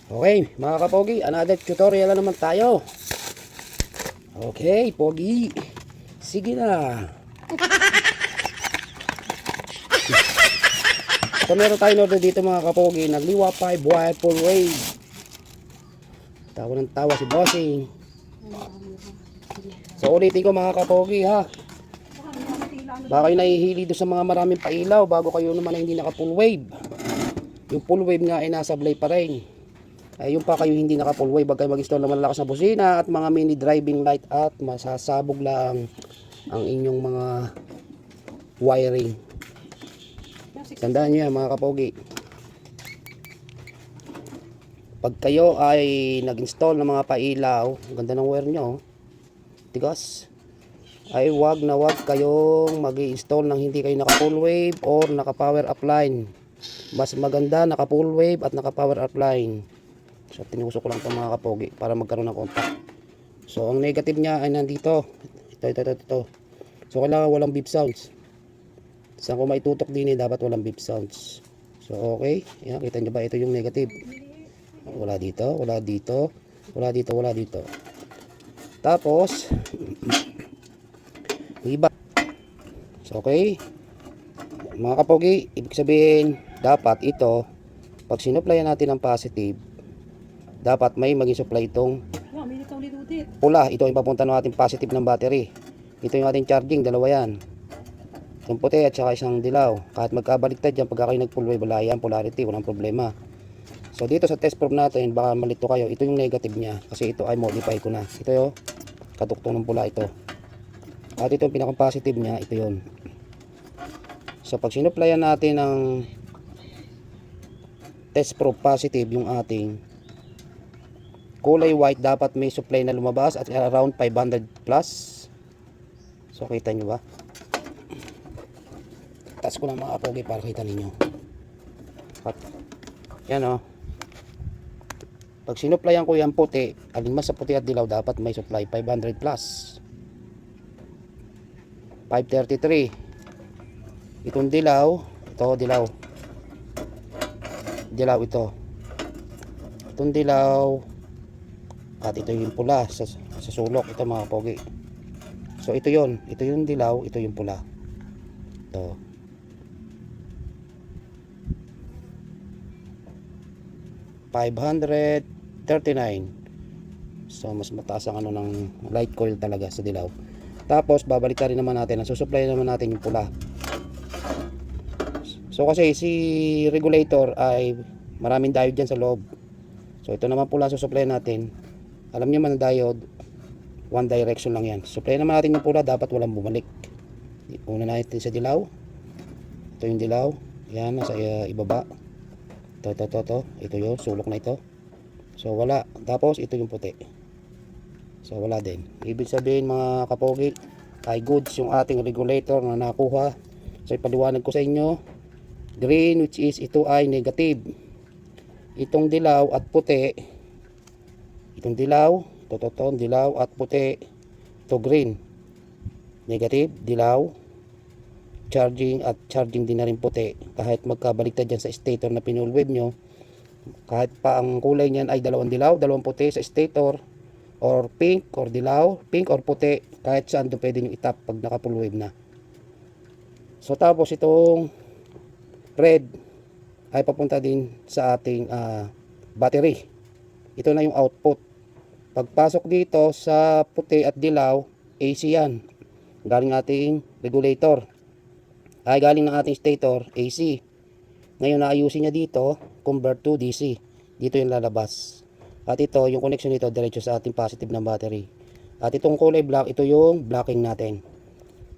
Okay, mga kapogi, another tutorial na naman tayo. Okay, pogi. Sige na. So meron tayong order dito mga kapogi ng Liwa 5 wire full wave. Tawa ng tawa si bossing. So ulitin ko mga kapogi ha. Baka kayo nahihili doon sa mga maraming pailaw bago kayo naman ay hindi naka full wave. Yung full wave nga ay nasablay pa rin. Ay yung pa kayo hindi naka full wave, wag kayo mag-install ng malalakas na busina at mga mini driving light at masasabog lang ang inyong mga wiring. Tandaan nyo yan mga kapogi. Pag kayo ay nag-install ng mga pailaw, ang ganda ng wire nyo, tigas, ay wag na wag kayong mag-i-install ng hindi kayo naka full wave or naka power upline. Mas maganda naka full wave at naka power upline. So tinusok ko lang ito mga kapogi para magkaroon ng contact. So ang negative niya ay nandito. Ito. So kailangan walang beep sounds. Saan ko maitutok din dapat walang beep sounds. So okay, yan, kita nyo ba ito yung negative? Wala dito, wala dito, wala dito, wala dito. Tapos iba. So okay, mga kapogi, ibig sabihin dapat ito pag sinuplayan natin ng positive, dapat may maging supply itong pula. Ito yung papunta ng ating positive ng battery. Ito yung ating charging, dalawa yan. Yung puti at saka isang dilaw. Kahit magkabaliktad yan, pagka kayo nag full wave, wala yan, polarity, walang problema. So dito sa test probe natin, baka malito kayo, ito yung negative nya. Kasi ito ay modify ko na. Ito yung katuktong ng pula ito. At ito yung pinaka positive nya, ito yun. So pag sinuplayan natin ng test probe positive yung ating kulay white, dapat may supply na lumabas at around 500 plus. So kita nyo ba? Taas ko lang mga kapogi para kita ninyo. At yan o. Pag sinuplayan ko yung puti, alin mas sa puti at dilaw, dapat may supply 500 plus. 533. Itong dilaw, ito dilaw. Dilaw ito. Itong dilaw at ito yung pula sa sulok, ito mga pogi. So ito yon, ito yung dilaw, ito yung pula. Ito. $539. So mas mataas ang ano ng light coil talaga sa dilaw. Tapos babalik rin naman natin, susupply naman natin yung pula. So kasi si regulator ay maraming diode dyan sa loob. So ito naman pula susupply natin. Alam niyo man, diode one direction lang yan. Supply naman natin yung pula, dapat walang bumalik. Una natin sa dilaw. Ito yung dilaw. Yan, nasa ibaba. Ito yung sulok na ito. So wala. Tapos ito yung puti. So wala din. Ibig sabihin mga kapogi, ay goods yung ating regulator na nakuha. So ipaliwanag ko sa inyo. Green, which is ito ay negative. Itong dilaw at puti, itong dilaw, dilaw at puti, ito green, negative, dilaw, charging at charging din na rin puti. Kahit magkabaliktad dyan sa stator na pinull wave nyo, kahit pa ang kulay nyan ay dalawang dilaw, dalawang puti sa stator, or pink or dilaw, pink or puti, kahit saan doon pwede nyo itap pag naka full wave na. So tapos itong red ay papunta din sa ating battery. Ito na yung output. Pagpasok dito sa puti at dilaw, AC yan. Galing ating regulator. Ay galing ng ating stator, AC. Ngayon naayusin niya dito, convert to DC. Dito yung lalabas. At ito, yung connection nito, diretso sa ating positive ng battery. At itong kulay black, ito yung blocking natin.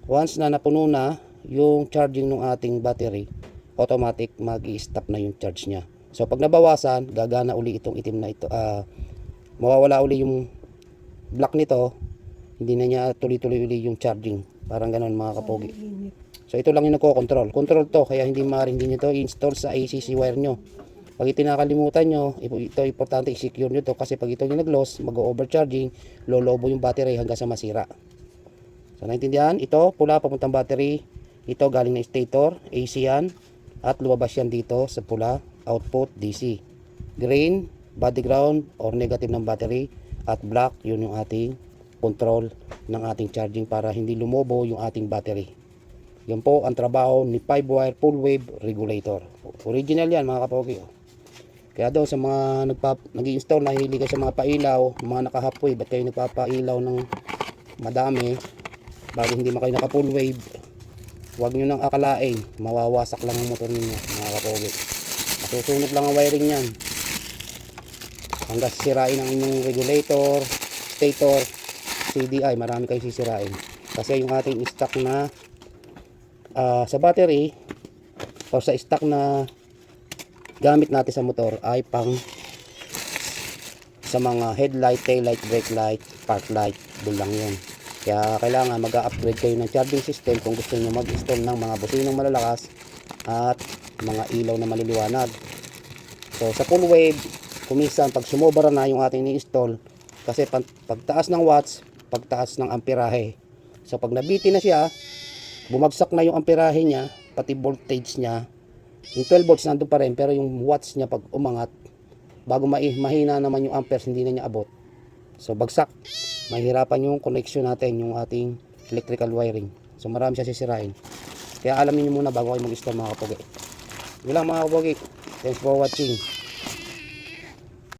Once na napuno na yung charging ng ating battery, automatic mag-i-stop na yung charge niya. So pag nabawasan, gagana uli itong itim na ito. Mawawala uli yung black nito. Hindi na niya tuloy-tuloy uli yung charging. Parang ganoon mga kapogi. So ito lang yung nagko-control. Control to, kaya hindi maaari nyo to i-install sa ACC wire nyo. Pag itinakalimutan nyo, ito importante i-secure nyo to. Kasi pag ito yung nag-loss, mag-overcharging, lolobo yung battery hanggang sa masira. So naintindihan? Ito, pula papuntang battery. Ito galing na stator, AC yan. At lumabas yan dito sa pula, output DC. Green, body ground or negative ng battery, at black, yun yung ating control ng ating charging para hindi lumobo yung ating battery. Yan po ang trabaho ni 5-wire full wave regulator. Original yan mga kapogi. Kaya daw sa mga nag-i-install, nahilig kayo sa mga pailaw, mga naka-half wave, at kayo nagpapailaw ng madami bago hindi kayo naka full wave, huwag nyo nang akalain, mawawasak lang ang motor ninyo mga kapogi. Masusunog lang ang wiring yan hanggang sisirain ang inyong regulator, stator, CDI, marami kayong sisirain. Kasi yung ating stock na sa battery o sa stock na gamit natin sa motor ay pang sa mga headlight, taillight, brake light, park light, doon lang yun. Kaya kailangan mag-upgrade kayo ng charging system kung gusto nyo mag-install ng mga businong malalakas at mga ilaw na maliliwanag. So sa full wave, kuminsan pag sumobra na yung ating ni-install, kasi pagtaas ng watts, pagtaas ng amperahe. So pag nabiti na siya, bumagsak na yung amperahe niya, pati voltage niya. Yung 12 volts nandun pa rin, pero yung watts niya pag umangat, bago mahina naman yung amperes, hindi na niya abot. So bagsak, mahirapan yung connection natin, yung ating electrical wiring. So marami siya sisirain. Kaya alamin nyo muna bago kayo mag-install mga kapogi. Yun lang mga kapogi. Thanks for watching.